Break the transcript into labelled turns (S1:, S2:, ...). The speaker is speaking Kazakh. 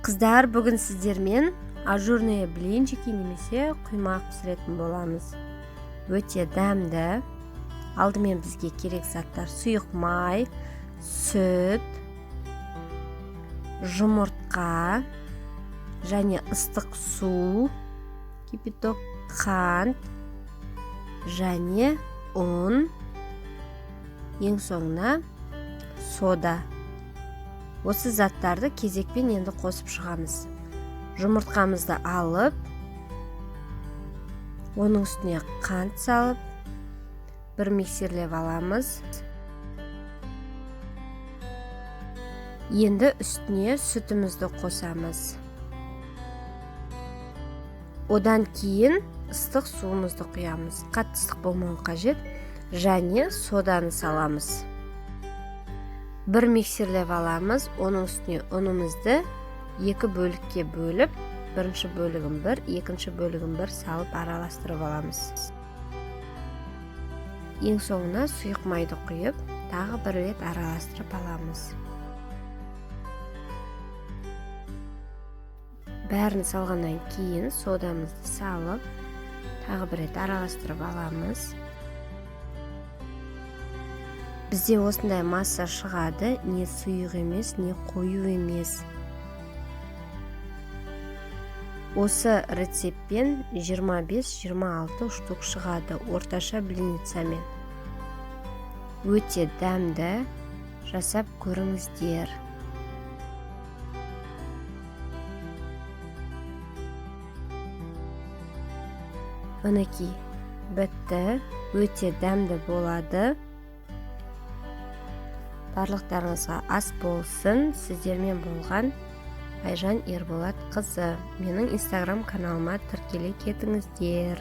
S1: Қыздар, бүгін сіздермен ажурные блинчики немесе құймақ пісіретін боламыз. Өте дәмді. Алдымен бізге керек заттар: сұйық май, сүт, жұмыртқа және ыстық су, кипяток, қант және ұн, ең соңына сода. Осы заттарды кезекпен енді қосып шығамыз. Жұмыртқамызды алып, оның үстіне қант салып, бір миксерлеп аламыз. Енді үстіне сүтімізді қосамыз. Одан кейін ыстық суымызды құямыз. Қатты ыстық болмауы қажет. Және соданы саламыз. Бір миксерлеп аламыз. Оның үстіне ұнымызды екі бөлікке бөліп, бірінші бөлігін бір, екінші бөлігін бір салып араластырып аламыз. Ең соңына сұйық майды құйып, тағы бір рет араластырып аламыз. Бәрін салғаннан кейін содамызды салып, тағы бір рет араластырып аламыз. Бізде осындай масса шығады, не сұйық емес, не қою емес. Осы рецептпен 25-26 штук шығады орташа блиницамен. Өте дәмді, жасап көріңіздер. Мінекей, бітті. Өте дәмді болады. Барлықтарыңызға ас болсын. Сіздермен болған Айжан Ерболат қызы. Менің инстаграм каналыма тіркеле кетіңіздер.